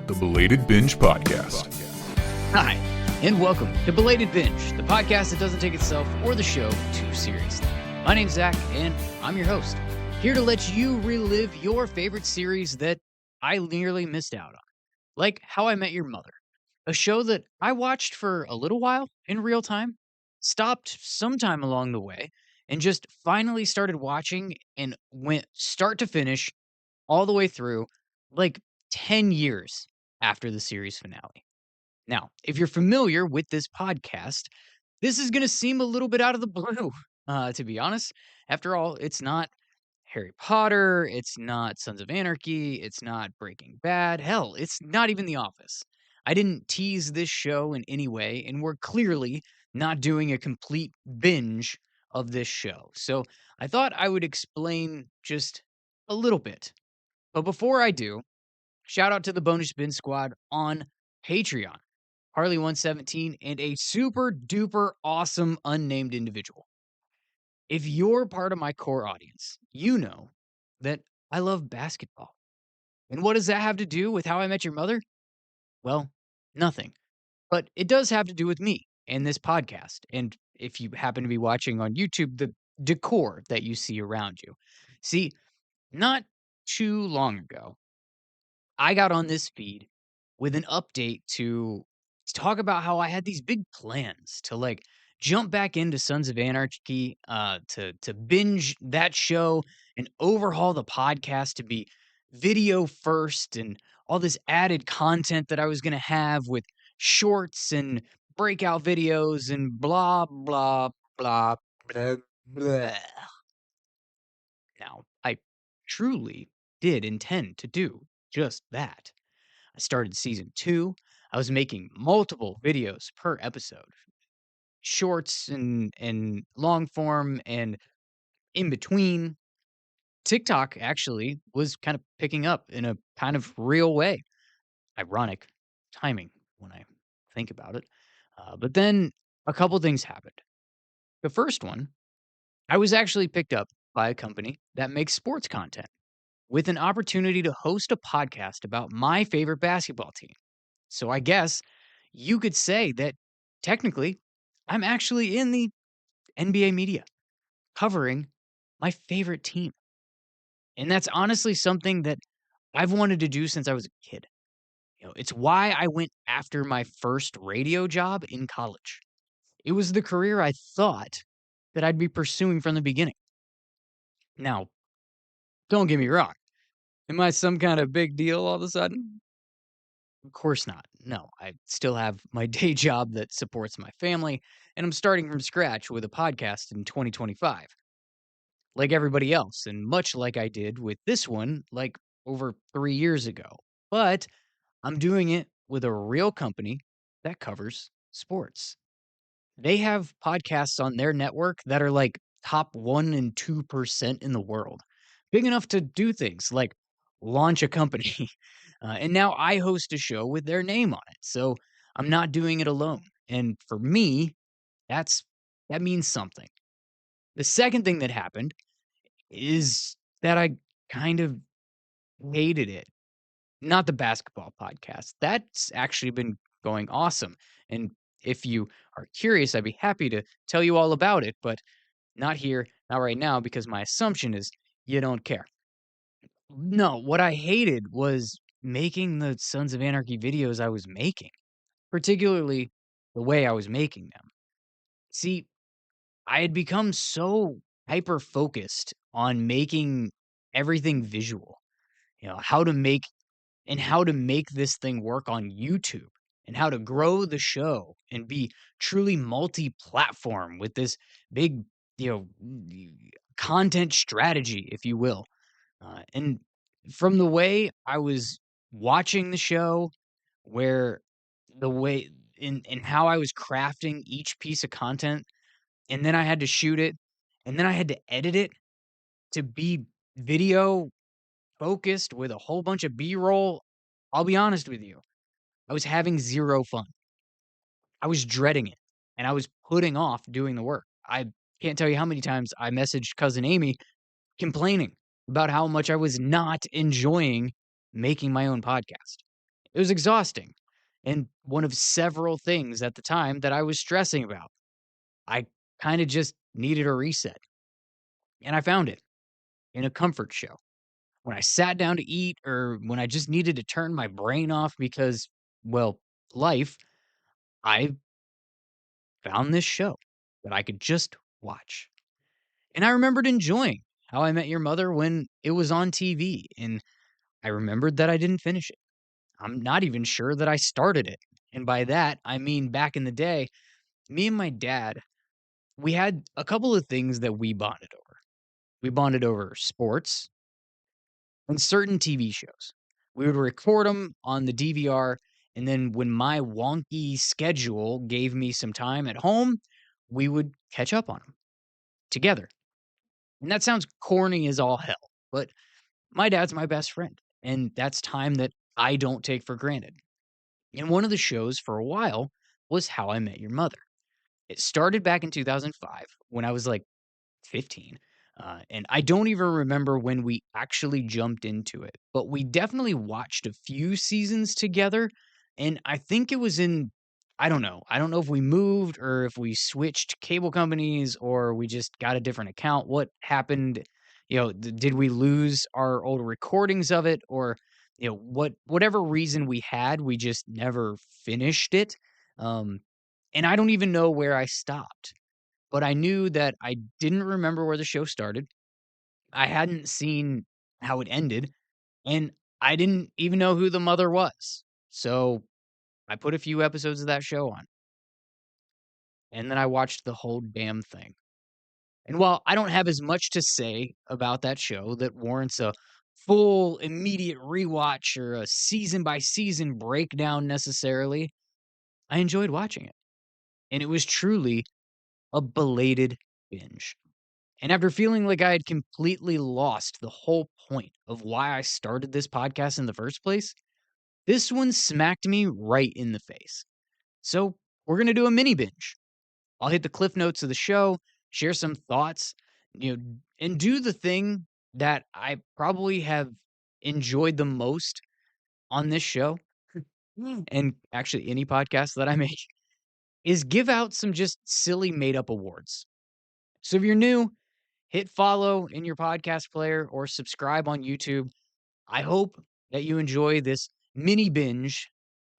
the Belated Binge Podcast. Hi, and welcome to Belated Binge, the podcast that doesn't take itself or the show too seriously. My name's Zac, and I'm your host, here to let you relive your favorite series that I nearly missed out on, like How I Met Your Mother, a show that I watched for a little while in real time, stopped sometime along the way, and just finally started watching and went start to finish all the way through like 10 years after the series finale. Now, if you're familiar with this podcast, this is going to seem a little bit out of the blue, to be honest. After all, it's not Harry Potter, it's not Sons of Anarchy, it's not Breaking Bad. Hell, it's not even The Office. I didn't tease this show in any way, and we're clearly not doing a complete binge of this show. So I thought I would explain just a little bit. But before I do, shout out to the Bonus Bin Squad on Patreon, Harley117, and a super duper awesome unnamed individual. If you're part of my core audience, you know that I love basketball. And what does that have to do with How I Met Your Mother? Well, nothing. But it does have to do with me and this podcast. And if you happen to be watching on YouTube, the decor that you see around you. See, not too long ago, I got on this feed with an update to talk about how I had these big plans to like jump back into Sons of Anarchy, to binge that show and overhaul the podcast to be video first and all this added content that I was gonna have with shorts and breakout videos and blah blah blah blah blah. Now, I truly did intend to do just that. I started season 2. I was making multiple videos per episode, shorts and long form and in between. TikTok actually was kind of picking up in a kind of real way. Ironic timing when I think about it. But then a couple things happened. The first one, I was actually picked up by a company that makes sports content with an opportunity to host a podcast about my favorite basketball team. So I guess you could say that technically I'm actually in the NBA media covering my favorite team. And that's honestly something that I've wanted to do since I was a kid. It's why I went after my first radio job in college. It was the career I thought that I'd be pursuing from the beginning. Now, don't get me wrong. Am I some kind of big deal all of a sudden? Of course not. No, I still have my day job that supports my family, and I'm starting from scratch with a podcast in 2025, like everybody else, and much like I did with this one, like over 3 years ago. But I'm doing it with a real company that covers sports. They have podcasts on their network that are like top 1 and 2% in the world, big enough to do things like launch a company. And now I host a show with their name on it. So I'm not doing it alone. And for me, that's that means something. The second thing that happened is that I kind of hated it. Not the basketball podcast. That's actually been going awesome. And if you are curious, I'd be happy to tell you all about it, but not here, not right now, because my assumption is you don't care. No, what I hated was making the Sons of Anarchy videos I was making, particularly the way I was making them. See, I had become so hyper focused on making everything visual, how to make and how to make this thing work on YouTube and how to grow the show and be truly multi-platform with this big, you content strategy, if you will. And from the way I was watching the show, where the way in how I was crafting each piece of content, and then I had to shoot it, and then I had to edit it to be video focused with a whole bunch of B-roll. I'll be honest with you, I was having 0 fun. I was dreading it, and I was putting off doing the work. I can't tell you how many times I messaged cousin Amy complaining about how much I was not enjoying making my own podcast. It was exhausting and one of several things at the time that I was stressing about. I kind of just needed a reset, and I found it in a comfort show. When I sat down to eat or when I just needed to turn my brain off because, well, life, I found this show that I could just watch. And I remembered enjoying How I Met Your Mother when it was on TV, and I remembered that I didn't finish it. I'm not even sure that I started it. And by that, I mean back in the day, me and my dad, we had a couple of things that we bonded over. We bonded over sports and certain TV shows. We would record them on the DVR, and then when my wonky schedule gave me some time at home, we would catch up on them together. And that sounds corny as all hell, but my dad's my best friend, and that's time that I don't take for granted. And one of the shows for a while was How I Met Your Mother. It started back in 2005 when I was like 15. And I don't even remember when we actually jumped into it, but we definitely watched a few seasons together. And I think it was in, I don't know. I don't know if we moved or if we switched cable companies or we just got a different account. What happened? Did we lose our old recordings of it or, whatever reason we had, we just never finished it. Um, and I don't even know where I stopped, but I knew that I didn't remember where the show started. I hadn't seen how it ended, and I didn't even know who the mother was. So I put a few episodes of that show on, and then I watched the whole damn thing. And while I don't have as much to say about that show that warrants a full immediate rewatch or a season by season breakdown necessarily, I enjoyed watching it. And it was truly a belated binge. And after feeling like I had completely lost the whole point of why I started this podcast in the first place, this one smacked me right in the face. So, we're going to do a mini binge. I'll hit the cliff notes of the show, share some thoughts, and do the thing that I probably have enjoyed the most on this show and actually any podcast that I make is give out some just silly made up awards. So, if you're new, hit follow in your podcast player or subscribe on YouTube. I hope that you enjoy this mini binge,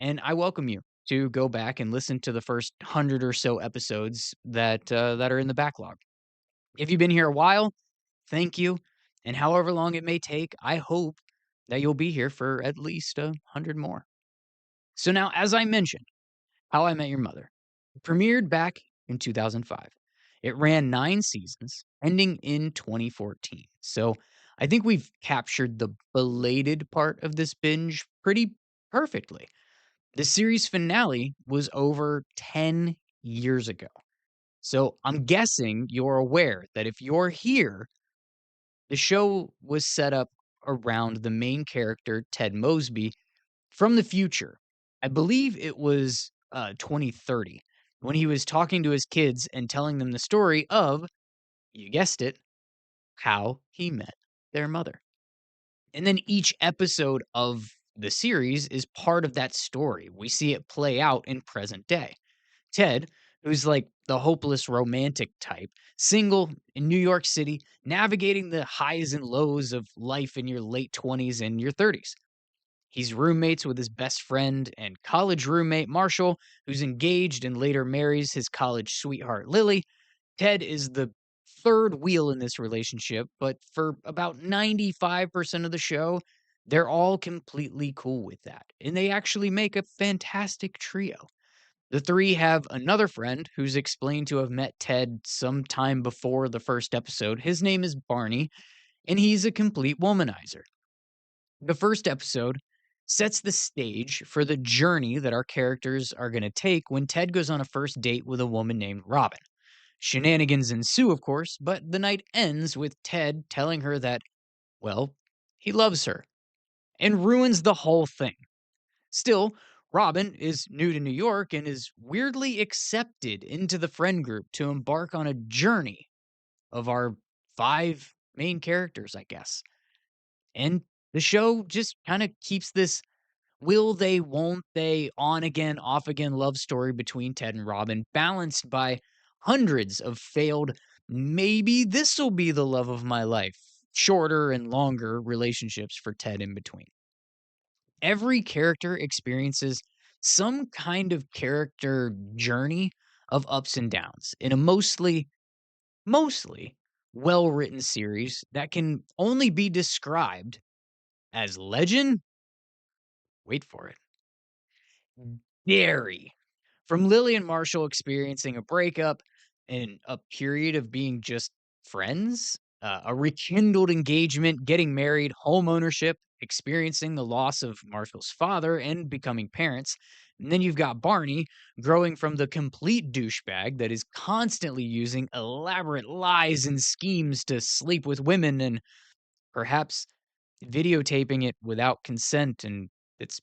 and I welcome you to go back and listen to the first 100 or so episodes that are in the backlog. If you've been here a while, thank you, and however long it may take, I hope that you'll be here for at least 100 more. So now, as I mentioned, How I Met Your Mother premiered back in 2005. It ran 9 seasons, ending in 2014. So I think we've captured the belated part of this binge pretty perfectly. The series finale was over 10 years ago. So I'm guessing you're aware that if you're here, the show was set up around the main character, Ted Mosby, from the future. I believe it was 2030 when he was talking to his kids and telling them the story of, you guessed it, how he met their mother. And then each episode of the series is part of that story. We see it play out in present day. Ted, who's like the hopeless romantic type, single in New York City, navigating the highs and lows of life in your late 20s and your 30s. He's roommates with his best friend and college roommate, Marshall, who's engaged and later marries his college sweetheart, Lily. Ted is the third wheel in this relationship, but for about 95% of the show, they're all completely cool with that. And they actually make a fantastic trio. The three have another friend who's explained to have met Ted sometime before the first episode. His name is Barney, and he's a complete womanizer. The first episode sets the stage for the journey that our characters are going to take when Ted goes on a first date with a woman named Robin. Shenanigans ensue, of course, but the night ends with Ted telling her that, well, he loves her and ruins the whole thing. Still, Robin is new to New York and is weirdly accepted into the friend group to embark on a journey of our 5 main characters, I guess. And the show just kind of keeps this will they, won't they, on again, off again love story between Ted and Robin, balanced by hundreds of failed, maybe this'll be the love of my life, shorter and longer relationships for Ted in between. Every character experiences some kind of character journey of ups and downs in a mostly well-written series that can only be described as legend, wait for it, dairy. From Lily and Marshall experiencing a breakup and a period of being just friends, a rekindled engagement, getting married, home ownership, experiencing the loss of Marshall's father, and becoming parents. And then you've got Barney growing from the complete douchebag that is constantly using elaborate lies and schemes to sleep with women and perhaps videotaping it without consent, and it's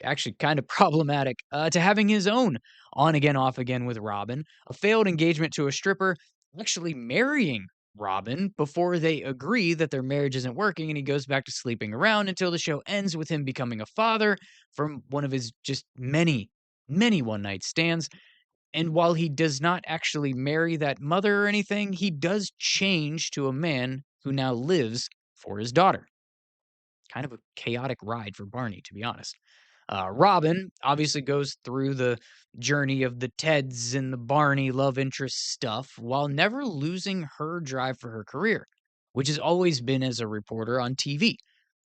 actually kind of problematic, to having his own on again, off again with Robin, a failed engagement to a stripper, actually marrying Robin before they agree that their marriage isn't working, and he goes back to sleeping around until the show ends with him becoming a father from one of his just many one night stands. And while he does not actually marry that mother or anything, he does change to a man who now lives for his daughter. Kind of a chaotic ride for Barney, to be honest. Robin obviously goes through the journey of the Teds and the Barney love interest stuff while never losing her drive for her career, which has always been as a reporter on TV.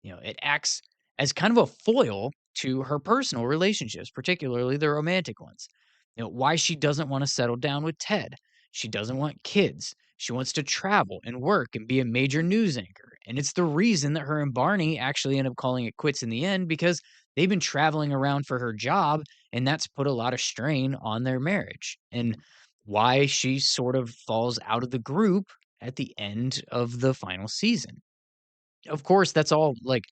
It acts as kind of a foil to her personal relationships, particularly the romantic ones. Why she doesn't want to settle down with Ted. She doesn't want kids. She wants to travel and work and be a major news anchor. And it's the reason that her and Barney actually end up calling it quits in the end because they've been traveling around for her job, and that's put a lot of strain on their marriage. And why she sort of falls out of the group at the end of the final season. Of course, that's all like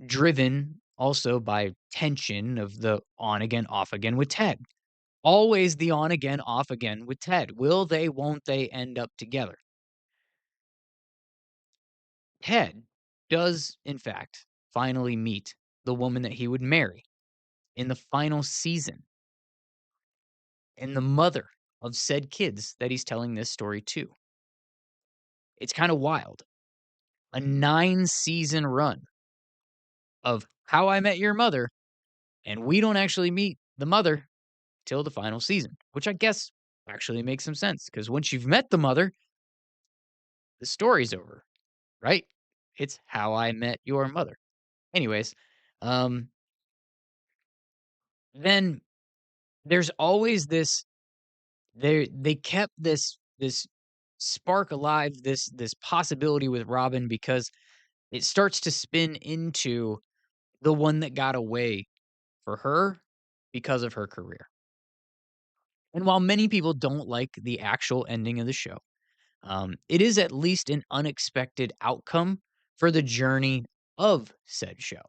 driven also by tension of the on again, off again with Ted. Always the on again, off again with Ted. Will they, won't they end up together? Ted does, in fact, finally meet the woman that he would marry in the final season and the mother of said kids that he's telling this story to. It's kind of wild. A 9-season run of How I Met Your Mother, and we don't actually meet the mother till the final season, which I guess actually makes some sense because once you've met the mother, the story's over, right? It's How I Met Your Mother. Anyways, um, then there's always this they kept this spark alive, this possibility with Robin because it starts to spin into the one that got away for her because of her career. And while many people don't like the actual ending of the show, it is at least an unexpected outcome for the journey of said show.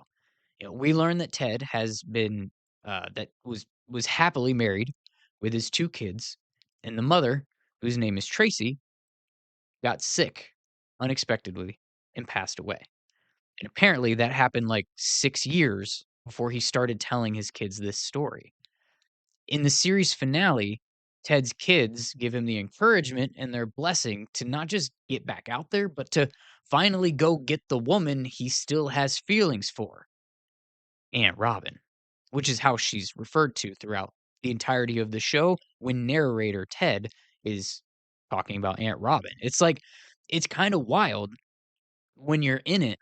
We learn that Ted has been that was happily married with his 2 kids, and the mother, whose name is Tracy, got sick unexpectedly and passed away. And apparently that happened like 6 years before he started telling his kids this story. In the series finale, Ted's kids give him the encouragement and their blessing to not just get back out there, but to finally go get the woman he still has feelings for, Aunt Robin, which is how she's referred to throughout the entirety of the show when narrator Ted is talking about Aunt Robin. It's like, it's kind of wild when you're in it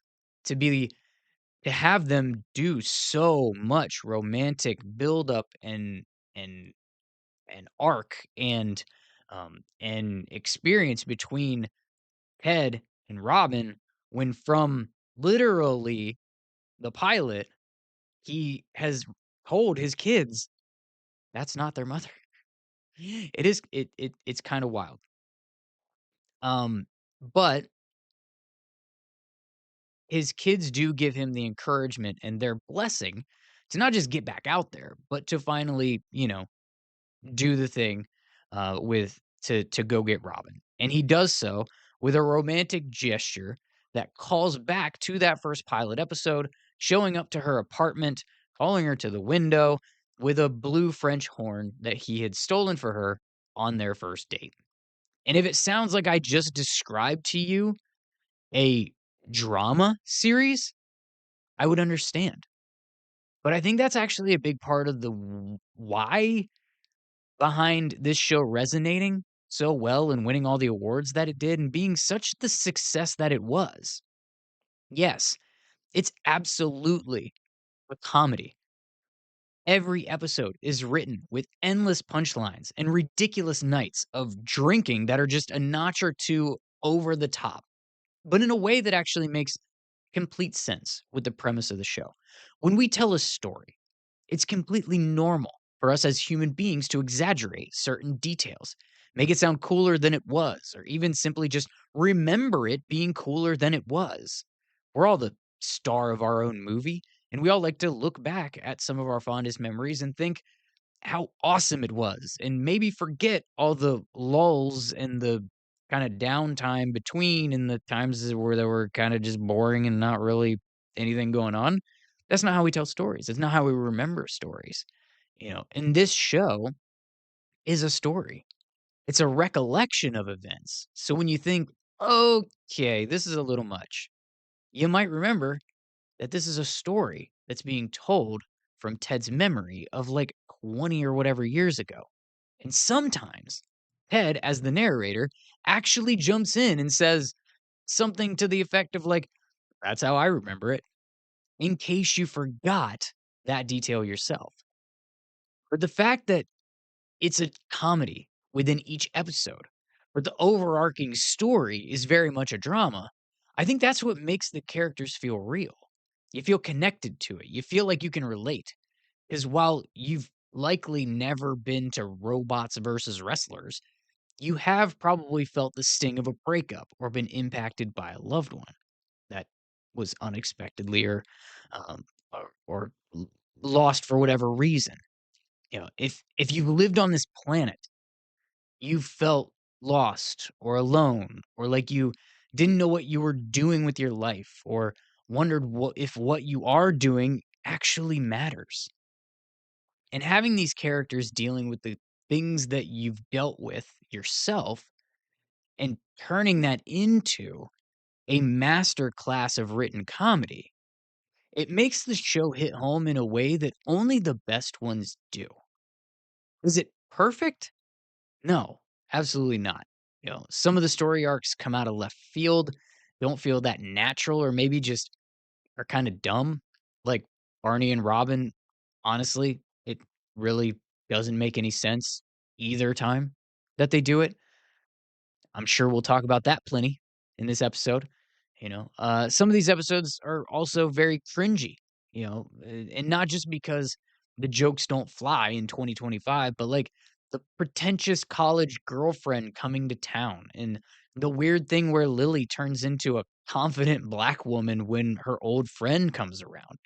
to be to have them do so much romantic buildup and and arc and experience between Ted and Robin when from literally the pilot he has told his kids that's not their mother. It's kind of wild. But his kids do give him the encouragement and their blessing to not just get back out there, but to finally, do the thing with to go get Robin. And he does so with a romantic gesture that calls back to that first pilot episode, showing up to her apartment, calling her to the window with a blue French horn that he had stolen for her on their first date. And if it sounds like I just described to you a drama series, I would understand. But I think that's actually a big part of the why behind this show resonating so well and winning all the awards that it did and being such the success that it was. Yes, it's absolutely a comedy. Every episode is written with endless punchlines and ridiculous nights of drinking that are just a notch or two over the top, but in a way that actually makes complete sense with the premise of the show. When we tell a story, it's completely normal for us as human beings to exaggerate certain details, make it sound cooler than it was, or even simply just remember it being cooler than it was. We're all the star of our own movie, and we all like to look back at some of our fondest memories and think how awesome it was, and maybe forget all the lulls and the kind of downtime between and the times where they were kind of just boring and not really anything going on. That's not how we tell stories. It's not how we remember stories. And this show is a story. It's a recollection of events. So when you think, okay, this is a little much, you might remember that this is a story that's being told from Ted's memory of like 20 or whatever years ago. And sometimes Ted, as the narrator, actually jumps in and says something to the effect of, like, that's how I remember it, in case you forgot that detail yourself. But the fact that it's a comedy within each episode, where the overarching story is very much a drama, I think that's what makes the characters feel real. You feel connected to it. You feel like you can relate. Because while you've likely never been to robots versus wrestlers, you have probably felt the sting of a breakup or been impacted by a loved one that was unexpectedly um, or lost for whatever reason. If you lived on this planet, you felt lost or alone or like you didn't know what you were doing with your life or wondered what you are doing actually matters. And having these characters dealing with the things that you've dealt with yourself and turning that into a master class of written comedy, it makes the show hit home in a way that only the best ones do. Is it perfect? No, absolutely not. Some of the story arcs come out of left field, don't feel that natural, or maybe just are kind of dumb. Like Barney and Robin, honestly, it really doesn't make any sense either time that they do it. I'm sure we'll talk about that plenty in this episode. Some of these episodes are also very cringy, and not just because the jokes don't fly in 2025, but like the pretentious college girlfriend coming to town and the weird thing where Lily turns into a confident black woman when her old friend comes around.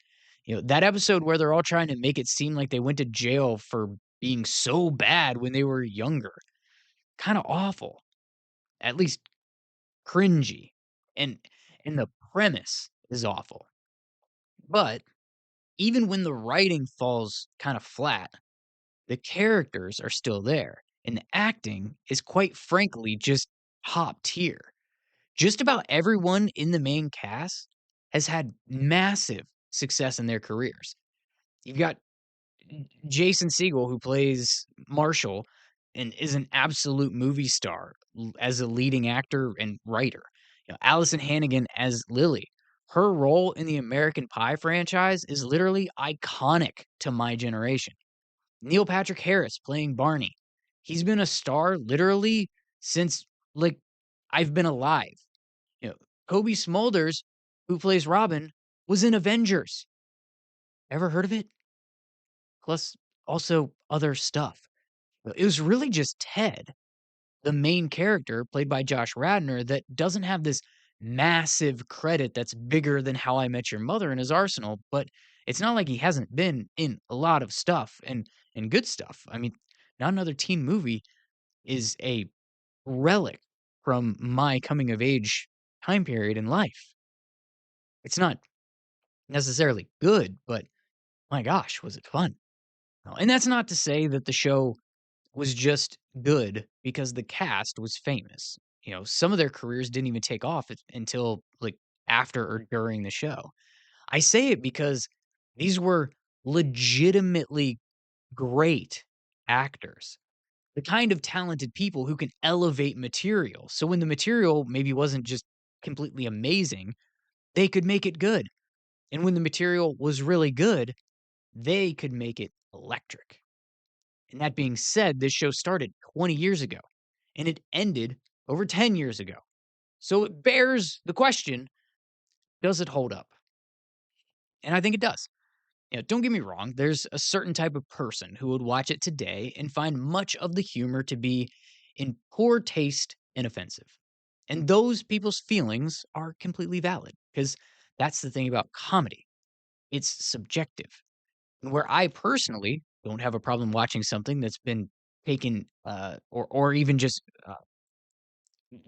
That episode where they're all trying to make it seem like they went to jail for being so bad when they were younger. Kind of awful, at least cringy, and the premise is awful. But even when the writing falls kind of flat, the characters are still there, and the acting is quite frankly just top tier. Just about everyone in the main cast has had massive success in their careers. You've got Jason Segel, who plays Marshall and is an absolute movie star as a leading actor and writer. Allison Hannigan as Lily. Her role in the American Pie franchise is literally iconic to my generation. Neil Patrick Harris playing Barney. He's been a star literally since like I've been alive. You know, Kobe Smulders, who plays Robin, was in Avengers. Ever heard of it? Plus also other stuff. It was really just Ted, the main character played by Josh Radnor, that doesn't have this massive credit that's bigger than How I Met Your Mother in his arsenal, but it's not like he hasn't been in a lot of stuff and good stuff. I mean, Not Another Teen Movie is a relic from my coming of age time period in life. It's not necessarily good, but My gosh, was it fun? And that's not to say that the show was just good because the cast was famous. Some of their careers didn't even take off until like after or during the show. I say it because these were legitimately great actors, the kind of talented people who can elevate material. So when the material maybe wasn't just completely amazing, they could make it good. And when the material was really good, they could make it electric. And that being said, this show started 20 years ago and it ended over 10 years ago. So it bears the question, does it hold up? And I think it does. Don't get me wrong, there's a certain type of person who would watch it today and find much of the humor to be in poor taste and offensive. And those people's feelings are completely valid because that's the thing about comedy. It's subjective. And where I personally don't have a problem watching something that's been taken or even just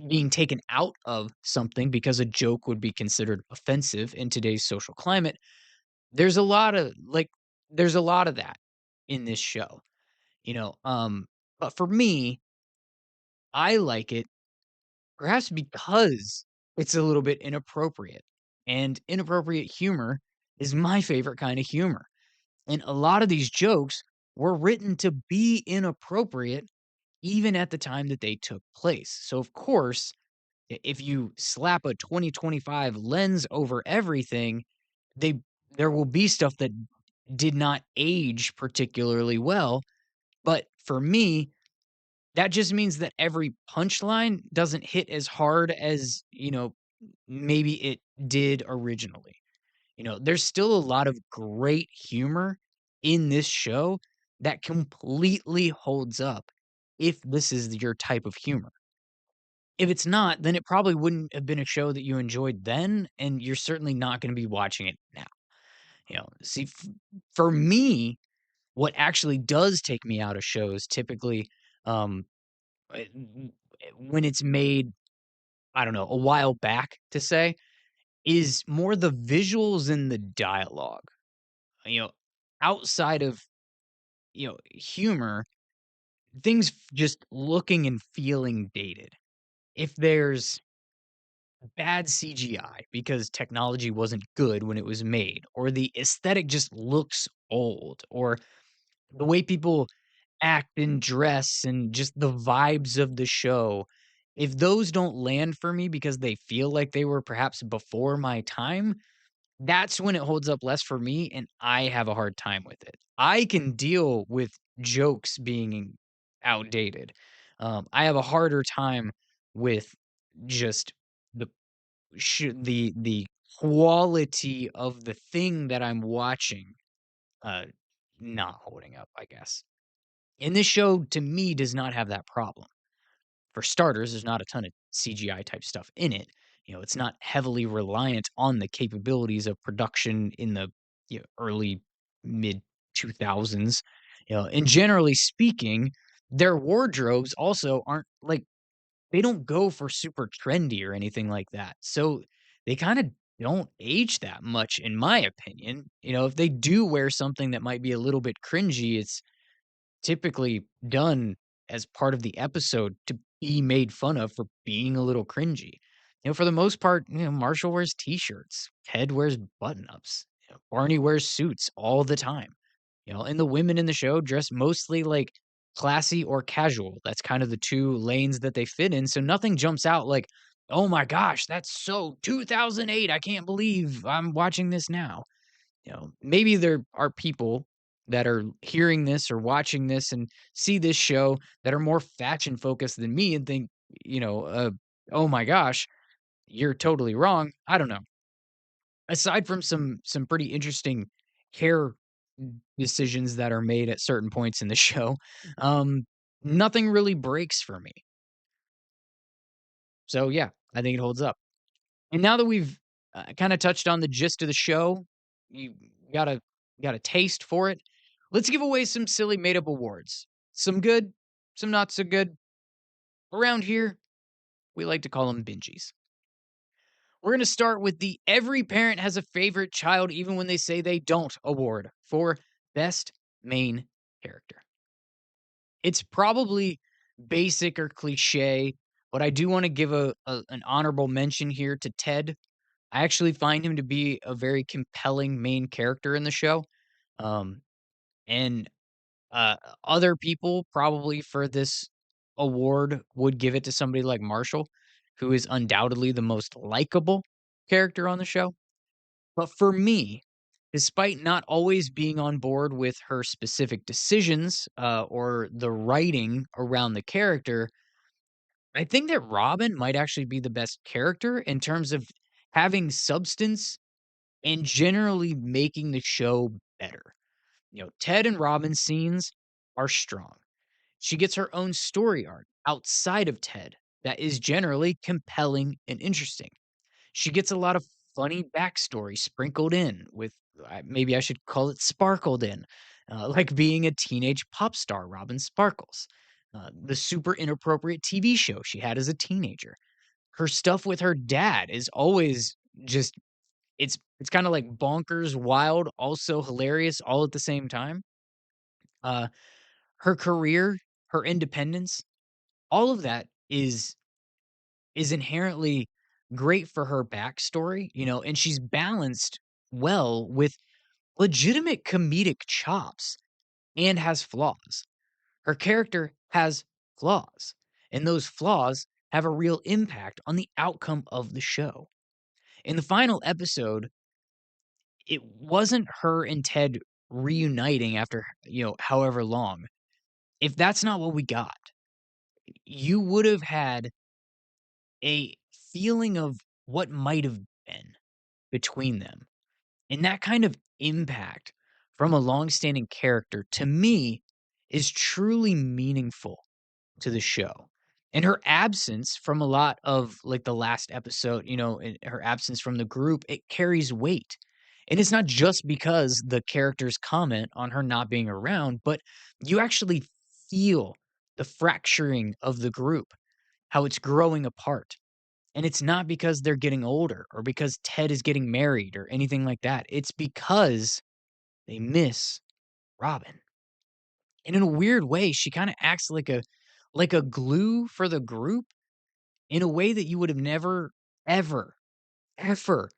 being taken out of something because a joke would be considered offensive in today's social climate, there's a lot of there's a lot of that in this show, you know. But for me, I like it perhaps because it's a little bit inappropriate. And inappropriate humor is my favorite kind of humor. And a lot of these jokes were written to be inappropriate even at the time that they took place. So of course, if you slap a 2025 lens over everything, they there will be stuff that did not age particularly well, but for me, that just means that every punchline doesn't hit as hard as, maybe it did originally. There's still a lot of great humor in this show that completely holds up if this is your type of humor. If it's not, then it probably wouldn't have been a show that you enjoyed then, and you're certainly not gonna be watching it now. See, for me, what actually does take me out of shows typically, um, when it's made, I don't know, a while back to say, is more the visuals and the dialogue. You know, outside of, humor, things just looking and feeling dated. If there's bad CGI because technology wasn't good when it was made, or the aesthetic just looks old, or the way people act and dress and just the vibes of the show, if those don't land for me because they feel like they were perhaps before my time, that's when it holds up less for me and I have a hard time with it. I can deal with jokes being outdated. I have a harder time with just the the quality of the thing that I'm watching uh not holding up, I guess. And this show, to me, does not have that problem. For starters, there's not a ton of CGI type stuff in it. It's not heavily reliant on the capabilities of production in the early mid 2000s. And generally speaking, their wardrobes also aren't like they don't go for super trendy or anything like that. So they kind of don't age that much, in my opinion. If they do wear something that might be a little bit cringy, it's typically done as part of the episode to be made fun of for being a little cringy. For the most part, Marshall wears t-shirts, Ted wears button-ups, Barney wears suits all the time. And the women in the show dress mostly like classy or casual. That's kind of the two lanes that they fit in. So nothing jumps out like, oh my gosh, that's so 2008. I can't believe I'm watching this now. Maybe there are people that are hearing this or watching this and see this show that are more fashion focused than me and think, oh my gosh, you're totally wrong. I don't know. Aside from some pretty interesting hair decisions that are made at certain points in the show, um, nothing really breaks for me. So yeah, I think it holds up. And now that we've kind of touched on the gist of the show, you got a got a taste for it. Let's give away some silly made up awards. Some good, some not so good. Around here, we like to call them bingies. We're going to start with the Every Parent Has a Favorite Child, Even When They Say They Don't award for Best Main Character. It's probably basic or cliche, but I do want to give an honorable mention here to Ted. I actually find him to be a very compelling main character in the show. Um, and uh, Other people probably for this award would give it to somebody like Marshall, who is undoubtedly the most likable character on the show. But for me, despite not always being on board with her specific decisions or the writing around the character, I think that Robin might actually be the best character in terms of having substance and generally making the show better. Ted and Robin's scenes are strong. She gets her own story arc outside of Ted that is generally compelling and interesting. She gets a lot of funny backstory sprinkled in with, maybe I should call it sparkled in, like being a teenage pop star, Robin Sparkles, the super inappropriate TV show she had as a teenager. Her stuff with her dad is always just it's kind of like bonkers, wild, also hilarious, all at the same time. Uh, Her career, her independence, all of that is inherently great for her backstory, and she's balanced well with legitimate comedic chops and has flaws. Her character has flaws, and those flaws have a real impact on the outcome of the show. In the final episode, it wasn't her and Ted reuniting after, however long. If that's not what we got, you would have had a feeling of what might have been between them. And that kind of impact from a long-standing character, to me, is truly meaningful to the show. And her absence from a lot of, like, the last episode, and her absence from the group, it carries weight. And it's not just because the characters comment on her not being around, but you actually feel the fracturing of the group, how it's growing apart. And it's not because they're getting older or because Ted is getting married or anything like that. It's because they miss Robin. And in a weird way, she kinda acts like a glue for the group in a way that you would have never, ever, ever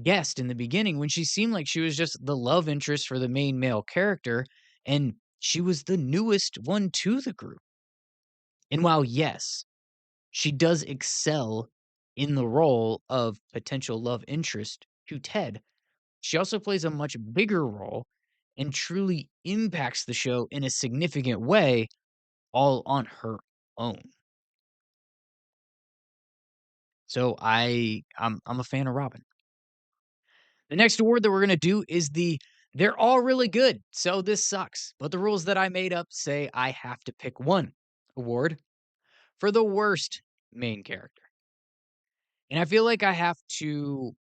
guessed in the beginning when she seemed like she was just the love interest for the main male character, and she was the newest one to the group. And while, yes, she does excel in the role of potential love interest to Ted, she also plays a much bigger role and truly impacts the show in a significant way all on her own. So I'm a fan of Robin. The next award that we're gonna do is the They're All Really Good, so this sucks, but the rules that I made up say I have to pick one award for the worst main character. And I feel like I have to,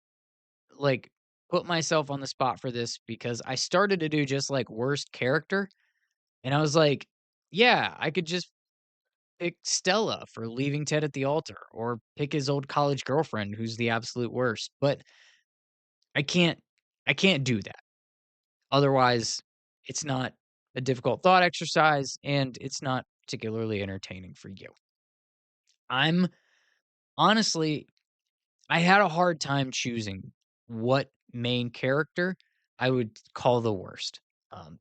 like, put myself on the spot for this because I started to do just like worst character, and I was like, yeah, I could just pick Stella for leaving Ted at the altar or pick his old college girlfriend who's the absolute worst. But I can't I can't do that. Otherwise, it's not a difficult thought exercise and it's not particularly entertaining for you. I'm honestly I had a hard time choosing what main character I would call the worst.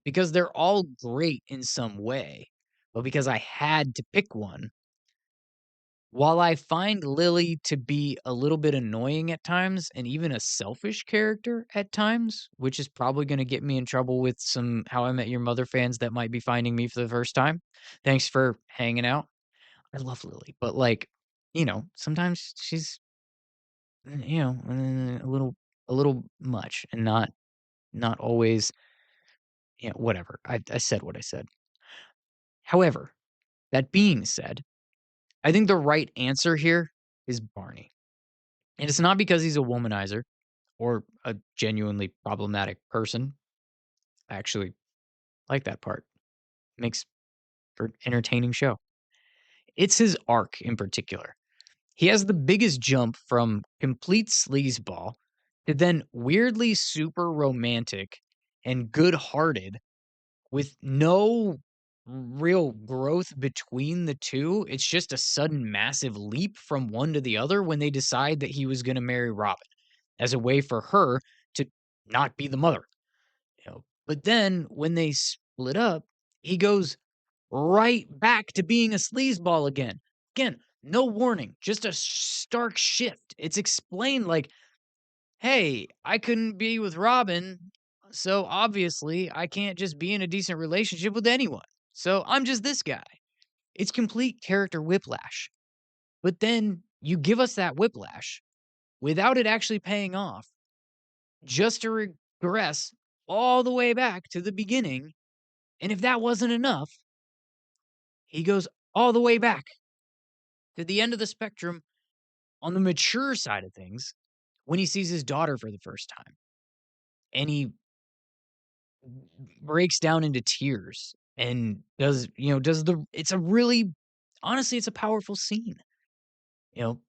Because they're all great in some way. But because I had to pick one, while I find Lily to be a little bit annoying at times and even a selfish character at times, which is probably gonna get me in trouble with some How I Met Your Mother fans that might be finding me for the first time. Thanks for hanging out. I love Lily, but, like, sometimes she's, a little much and not always, whatever. I said what I said. However, that being said, I think the right answer here is Barney. And it's not because he's a womanizer or a genuinely problematic person. I actually like that part. Makes for entertaining show. It's his arc in particular. He has the biggest jump from complete sleazeball to then weirdly super romantic and good-hearted with no real growth between the two. It's just a sudden massive leap from one to the other when they decide that he was gonna marry Robin as a way for her to not be the mother, you know? But then when they split up, he goes right back to being a sleazeball again. Again, no warning, just a stark shift. It's explained like, "Hey, I couldn't be with Robin, so obviously I can't just be in a decent relationship with anyone. So I'm just this guy." It's complete character whiplash. But then you give us that whiplash without it actually paying off, just to regress all the way back to the beginning. And if that wasn't enough, he goes all the way back to the end of the spectrum on the mature side of things when he sees his daughter for the first time. And he breaks down into tears and does the it's a really honestly, it's a powerful scene,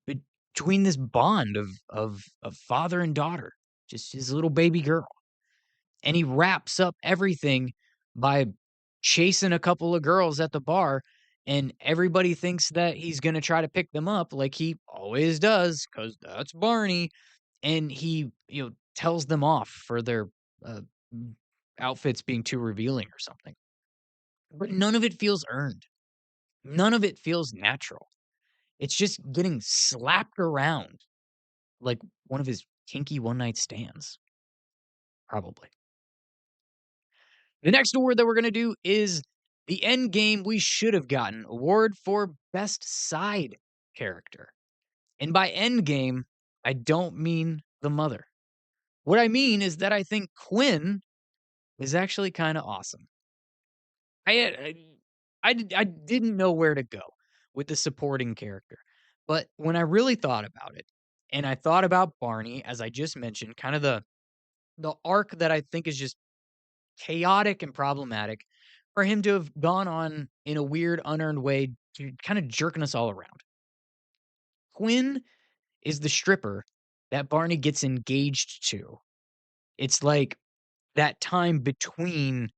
between this bond of father and daughter, just his little baby girl. And he wraps up everything by chasing a couple of girls at the bar, and everybody thinks that he's gonna try to pick them up like he always does, because that's Barney, and he, tells them off for their, uh, m outfits being too revealing or something. But none of it feels earned. None of it feels natural. It's just getting slapped around like one of his kinky one night stands, probably. The next award that we're gonna do is the end game we should have gotten award for best side character. And by end game, I don't mean the mother. What I mean is that I think Quinn is actually kinda awesome. I had I didn't know where to go with the supporting character, but when I really thought about it, and I thought about Barney, as I just mentioned, kind of the arc that I think is just chaotic and problematic for him to have gone on in a weird, unearned way to kinda jerking us all around. Quinn is the stripper that Barney gets engaged to. It's like that time between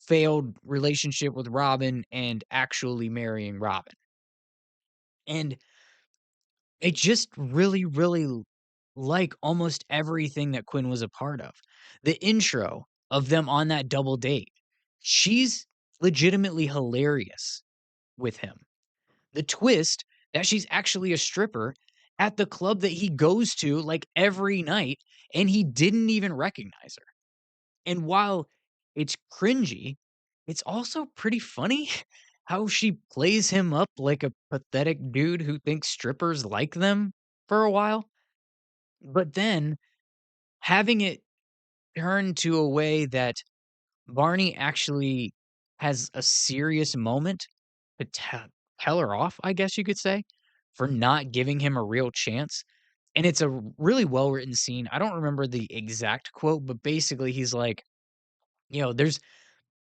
failed relationship with Robin and actually marrying Robin. And I just really, really like almost everything that Quinn was a part of. The intro of them on that double date, she's legitimately hilarious with him. The twist that she's actually a stripper at the club that he goes to like every night and he didn't even recognize her. And while it's cringy, it's also pretty funny how she plays him up like a pathetic dude who thinks strippers like them for a while. But then having it turn to a way that Barney actually has a serious moment to tell her off, I guess you could say, for not giving him a real chance. And it's a really well written scene. I don't remember the exact quote, but basically he's like, there's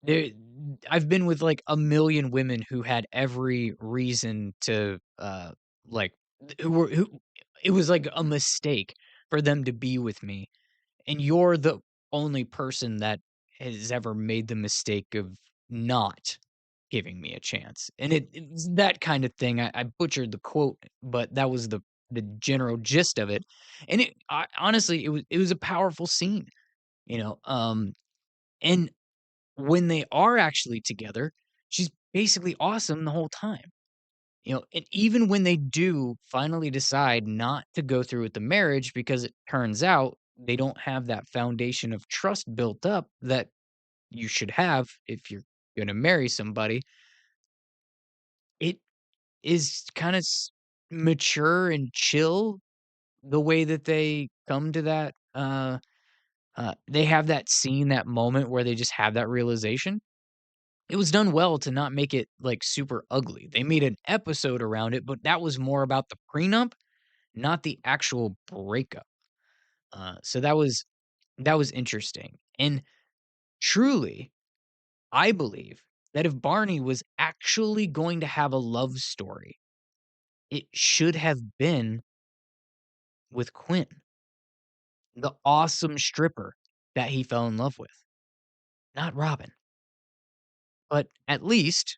there I've been with, like, a million women who had every reason to, like, who it was, like, a mistake for them to be with me, and you're the only person that has ever made the mistake of not giving me a chance, and it's that kinda thing. I butchered the quote, but that was the general gist of it, and honestly, it was a powerful scene, and when they are actually together, she's basically awesome the whole time. And even when they do finally decide not to go through with the marriage because it turns out they don't have that foundation of trust built up that you should have if you're going to marry somebody, it is kind of mature and chill the way that they come to that they have that scene, that moment where they just have that realization. It was done well to not make it, like, super ugly. They made an episode around it, but that was more about the prenup, not the actual breakup. So that was interesting, and truly, I believe that if Barney was actually going to have a love story, It should have been with Quinn, the awesome stripper that he fell in love with, not Robin. But at least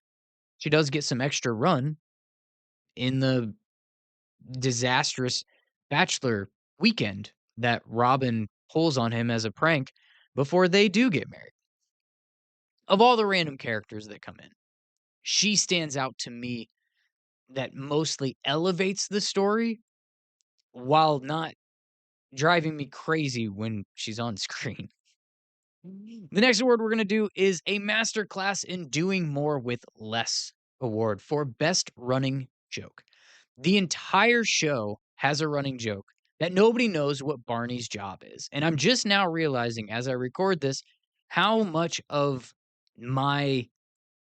she does get some extra run in the disastrous bachelor weekend that Robin pulls on him as a prank before they do get married. Of all the random characters that come in, she stands out to me that mostly elevates the story while not driving me crazy when she's on screen. The next award we're going to do is a masterclass in doing more with less award for best running joke. The entire show has a running joke that nobody knows what Barney's job is. And I'm just now realizing as I record this how much of my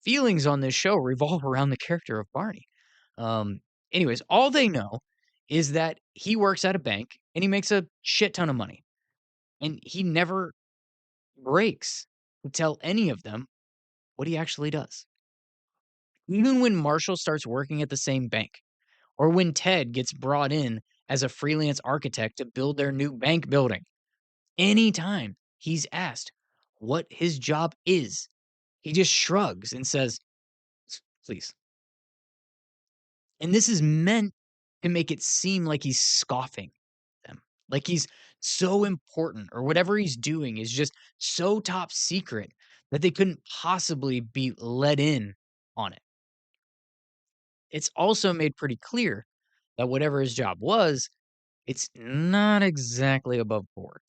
feelings on this show revolve around the character of Barney. Um, anyways, all they know is that he works at a bank and he makes a shit ton of money. And he never breaks to tell any of them what he actually does. Even when Marshall starts working at the same bank, or when Ted gets brought in as a freelance architect to build their new bank building, anytime he's asked what his job is, he just shrugs and says, Please." And this is meant to make it seem like he's scoffing them, like he's so important or whatever he's doing is just so top secret that they couldn't possibly be let in on it. It's also made pretty clear that whatever his job was, it's not exactly above board.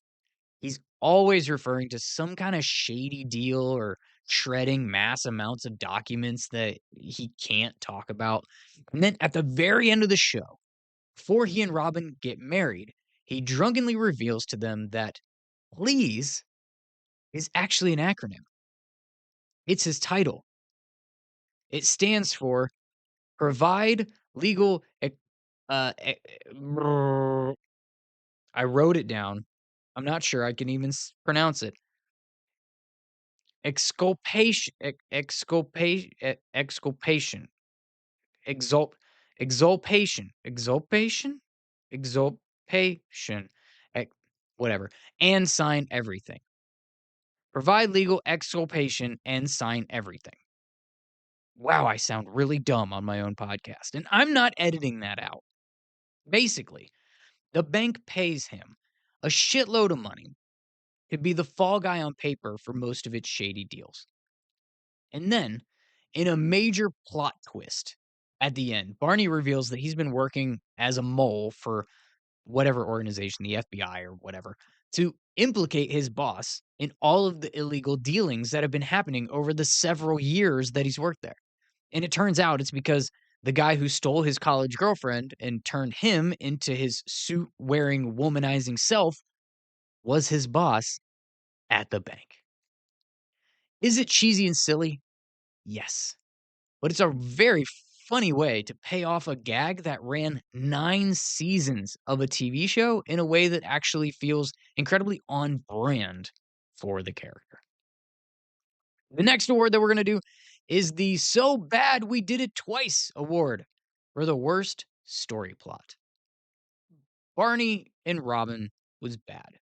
He's always referring to some kind of shady deal or shredding mass amounts of documents that he can't talk about. And then at the very end of the show, before he and Robin get married, he drunkenly reveals to them that please is actually an acronym. It's his title. It stands for provide legal. Brrr. I wrote it down. I'm not sure I can even pronounce it. Exculpation, exculpation, exult, exulpation, whatever, and sign everything. Provide legal exculpation and sign everything. Wow, I sound really dumb on my own podcast, and I'm not editing that out. Basically, the bank pays him a shitload of money to be the fall guy on paper for most of its shady deals. And then, in a major plot twist at the end, Barney reveals that he's been working as a mole for whatever organization, the FBI or whatever, to implicate his boss in all of the illegal dealings that have been happening over the several years that he's worked there. And it turns out it's because the guy who stole his college girlfriend and turned him into his suit wearing, womanizing self was his boss at the bank. Is it cheesy and silly? Yes. But it's a very funny way to pay off a gag that ran 9 seasons of a TV show in a way that actually feels incredibly on brand for the character. The next award that we're going to do is the So Bad We Did It Twice award for the worst story plot. Barney and Robin was bad.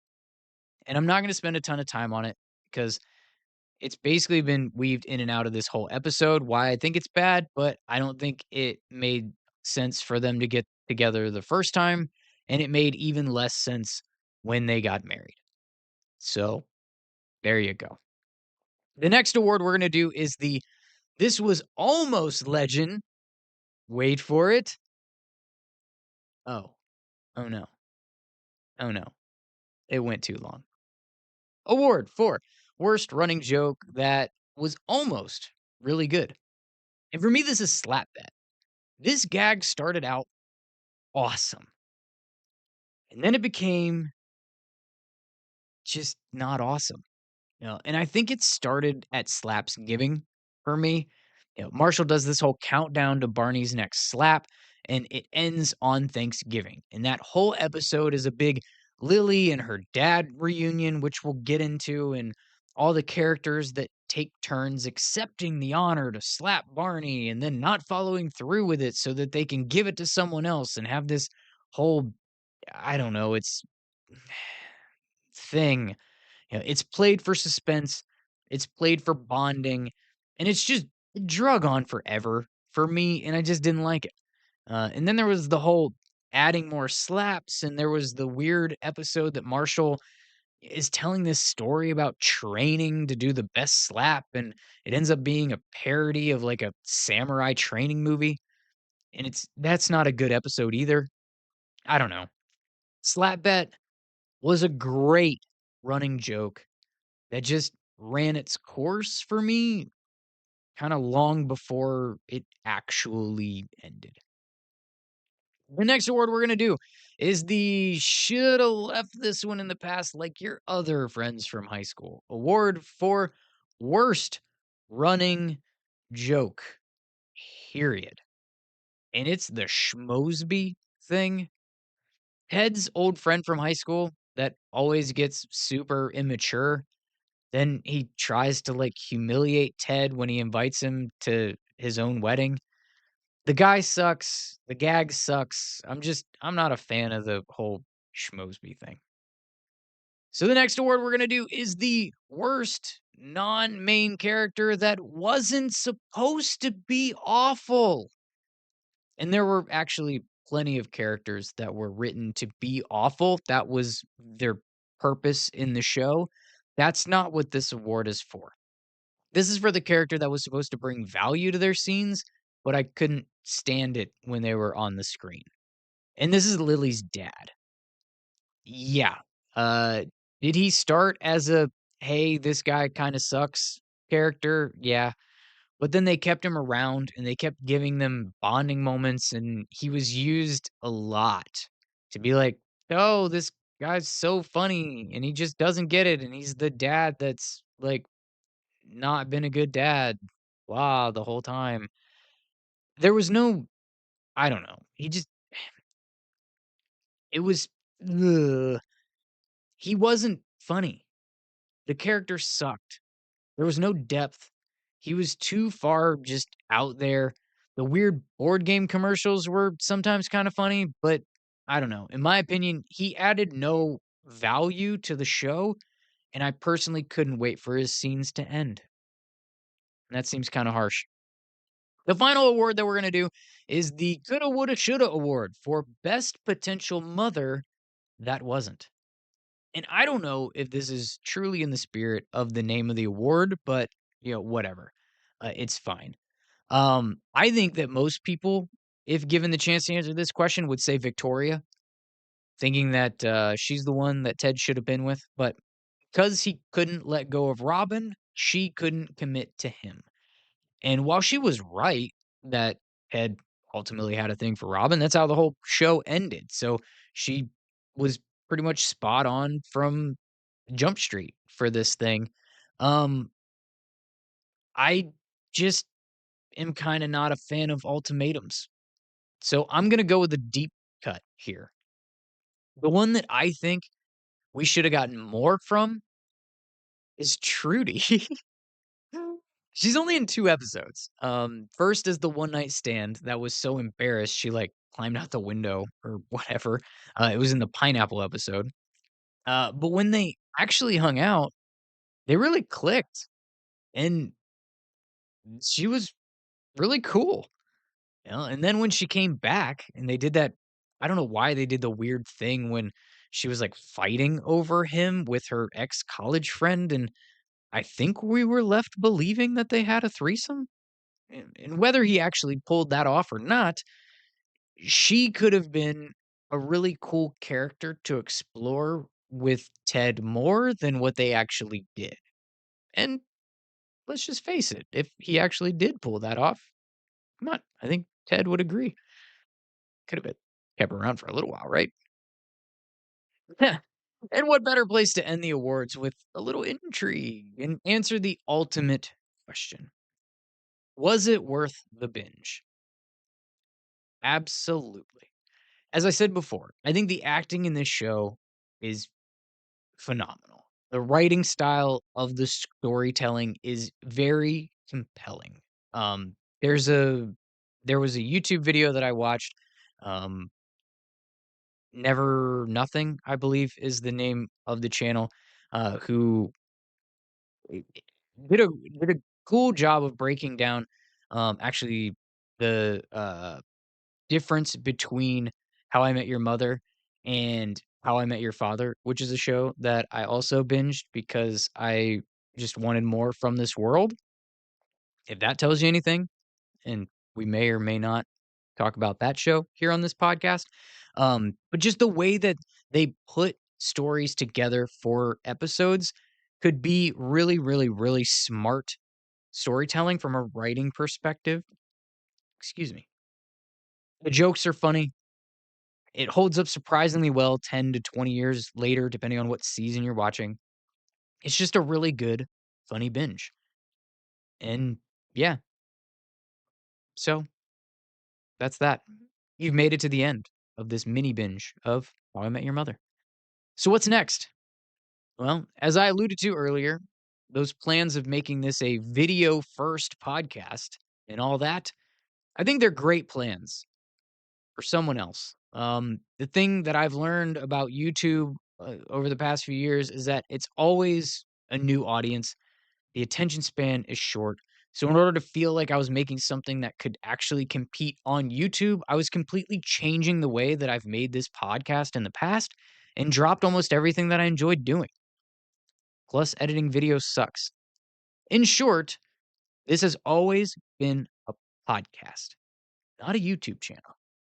And I'm not going to spend a ton of time on it because it's basically been weaved in and out of this whole episode why I think it's bad, but I don't think it made sense for them to get together the first time, and it made even less sense when they got married. So, there you go. The next award we're going to do is the This Was Almost Legend. Wait for it. Oh. Oh no. Oh no. It went too long. Award for worst running joke that was almost really good. And for me, this is slap bet. This gag started out awesome. And then it became just not awesome. And I think it started at slaps giving for me. Marshall does this whole countdown to Barney's next slap, and it ends on Thanksgiving. And that whole episode is a big Lily and her dad reunion, which we'll get into, and all the characters that take turns accepting the honor to slap Barney and then not following through with it so that they can give it to someone else and have this whole, I don't know, it's thing. It's played for suspense, it's played for bonding, and it's just drug on forever for me, and I just didn't like it. And then there was the whole adding more slaps, and there was the weird episode that Marshall is telling this story about training to do the best slap, and it ends up being a parody of like a samurai training movie. And that's not a good episode either. I don't know. Slap Bet was a great running joke that just ran its course for me kind of long before it actually ended. The next award we're going to do is the should have left this one in the past like your other friends from high school award for worst running joke, period. And it's the Schmosby thing. Ted's old friend from high school that always gets super immature. Then he tries to like humiliate Ted when he invites him to his own wedding. The guy sucks. The gag sucks. I'm not a fan of the whole Schmosby thing. So the next award we're gonna do is the worst non-main character that wasn't supposed to be awful. And there were actually plenty of characters that were written to be awful. That was their purpose in the show. That's not what this award is for. This is for the character that was supposed to bring value to their scenes, but I couldn't stand it when they were on the screen. And this is Lily's dad. Yeah. Uh, did he start as a, "Hey, this guy kinda sucks" character? Yeah. But then they kept him around and they kept giving them bonding moments, and he was used a lot to be like, "Oh, this guy's so funny, and he just doesn't get it, and he's the dad that's, like, not been a good dad, blah, the whole time." There was no, I don't know, he just it was ugh. He wasn't funny. The character sucked. There was no depth. He was too far just out there. The weird board game commercials were sometimes kinda funny, but I don't know. In my opinion, he added no value to the show, and I personally couldn't wait for his scenes to end. And that seems kinda harsh. The final award that we're gonna do is the coulda, woulda, shoulda award for best potential mother that wasn't. And I don't know if this is truly in the spirit of the name of the award, but whatever. It's fine. I think that most people, if given the chance to answer this question, would say Victoria, thinking that she's the one that Ted should have been with. But because he couldn't let go of Robin, she couldn't commit to him. And while she was right that Ted ultimately had a thing for Robin, that's how the whole show ended. So she was pretty much spot on from Jump Street for this thing. Um, I just am kinda not a fan of ultimatums. So I'm gonna go with the deep cut here. The one that I think we should have gotten more from is Trudy. She's only in 2 episodes. First is the one night stand that was so embarrassed she, like, climbed out the window or whatever. It was in the pineapple episode. But when they actually hung out, they really clicked, and she was really cool. And then when she came back and they did that, I don't know why they did the weird thing when she was, like, fighting over him with her ex-college friend, and I think we were left believing that they had a threesome? And whether he actually pulled that off or not, she could have been a really cool character to explore with Ted more than what they actually did. And let's just face it, if he actually did pull that off, come on, I think Ted would agree. Could have been kept around for a little while, right? Yeah. And what better place to end the awards with a little intrigue and answer the ultimate question. Was it worth the binge? Absolutely. As I said before, I think the acting in this show is phenomenal. The writing style of the storytelling is very compelling. Um, there's a there was a YouTube video that I watched, um, Never Nothing, I believe is the name of the channel, who i- i- did a cool job of breaking down, actually the difference between How I Met Your Mother and How I Met Your Father, which is a show that I also binged because I just wanted more from this world. If that tells you anything, and we may or may not talk about that show here on this podcast. But just the way that they put stories together for episodes could be really, really, really smart storytelling from a writing perspective. Excuse me. The jokes are funny. It holds up surprisingly well 10 to 20 years later, depending on what season you're watching. It's just a really good, funny binge. And yeah, so that's that. You've made it to the end of this mini binge of How I Met Your Mother. So what's next? Well, as I alluded to earlier, those plans of making this a video first podcast and all that, I think they're great plans for someone else. The thing that I've learned about YouTube over the past few years is that it's always a new audience. The attention span is short. So, in order to feel like I was making something that could actually compete on YouTube, I was completely changing the way that I've made this podcast in the past and dropped almost everything that I enjoyed doing. Plus, editing videos sucks. In short, this has always been a podcast, not a YouTube channel.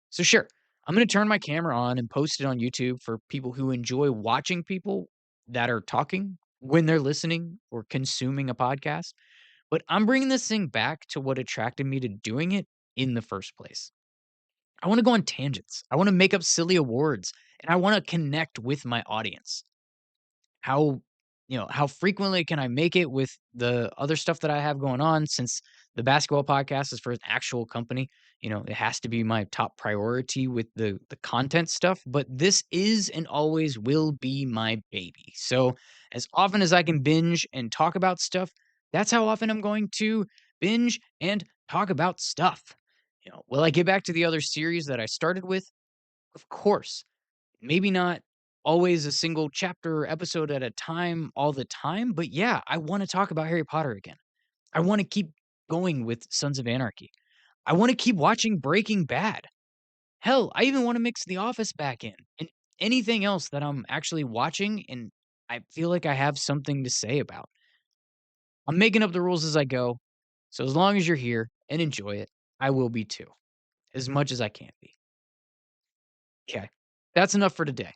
So, sure, I'm going to turn my camera on and post it on YouTube for people who enjoy watching people that are talking when they're listening or consuming a podcast. But I'm bringing this thing back to what attracted me to doing it in the first place. I want to go on tangents. I want to make up silly awards and I want to connect with my audience. How how frequently can I make it with the other stuff that I have going on since the basketball podcast is for an actual company, it has to be my top priority with the content stuff, but this is and always will be my baby. So, as often as I can binge and talk about stuff, that's how often I'm going to binge and talk about stuff. Will I get back to the other series that I started with? Of course. Maybe not always a single chapter or episode at a time all the time, but yeah, I wanna talk about Harry Potter again. I wanna keep going with Sons of Anarchy. I wanna keep watching Breaking Bad. Hell, I even wanna mix The Office back in, and anything else that I'm actually watching and I feel like I have something to say about. I'm making up the rules as I go, so as long as you're here and enjoy it, I will be too, as much as I can be. Okay, that's enough for today.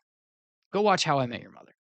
Go watch How I Met Your Mother.